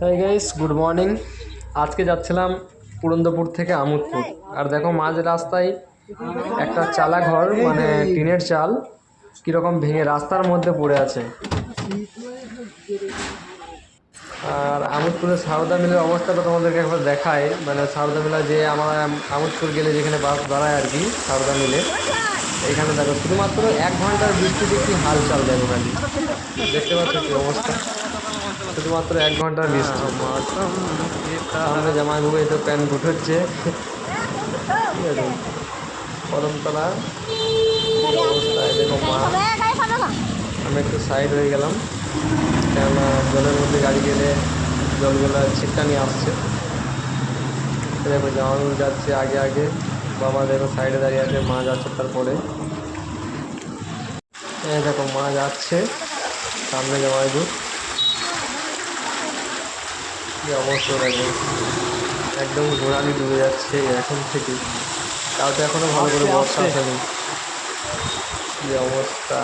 Hi guys, good morning. আজকে যাচ্ছিলাম পুরন্দপুর থেকে আমোদপুর। আর দেখো মাঝ রাস্তায় একটা চালা ঘর, মানে টিনের চাল কীরকম ভেঙে রাস্তার মধ্যে পড়ে আছে। আর আমোদপুরের সারদা মিলের অবস্থাটা তোমাদেরকে একবার দেখায়। মানে সারদা মিলা যে আমরা আমোদপুর গেলে যেখানে বাস দাঁড়ায় আর কি, সারদা মিলে এখানে দেখো শুধুমাত্র 1 ঘন্টার বৃষ্টিতে কি হালচাল দেখো খালি, দেখতে পাচ্ছ কি অবস্থা। শুধুমাত্র 1 ঘন্টার বৃষ্টি, সামনে জামাই বুবে তো প্যান্ট ঘুটোচ্ছে। ঠিক আছে, কদমতলা অবস্থায় দেখো মা। আমি একটু সাইড হয়ে গেলাম, কেননা জলের মধ্যে গাড়ি গেলে জলগুলা ছিটটা নিয়ে আসছে। দেখো জামাই যাচ্ছে আগে আগে, বাবা দেখো সাইডে দাঁড়িয়ে আছে, মা যাচ্ছে তারপরে। দেখো মা যাচ্ছে সামনে, জামাইবু কি অবস্থা দেখো, একদম ঘোরালি ডুবে যাচ্ছে এখন থেকে। তাও তো এখনো ভালো করে বর্ষা আসেনি, কি অবস্থা।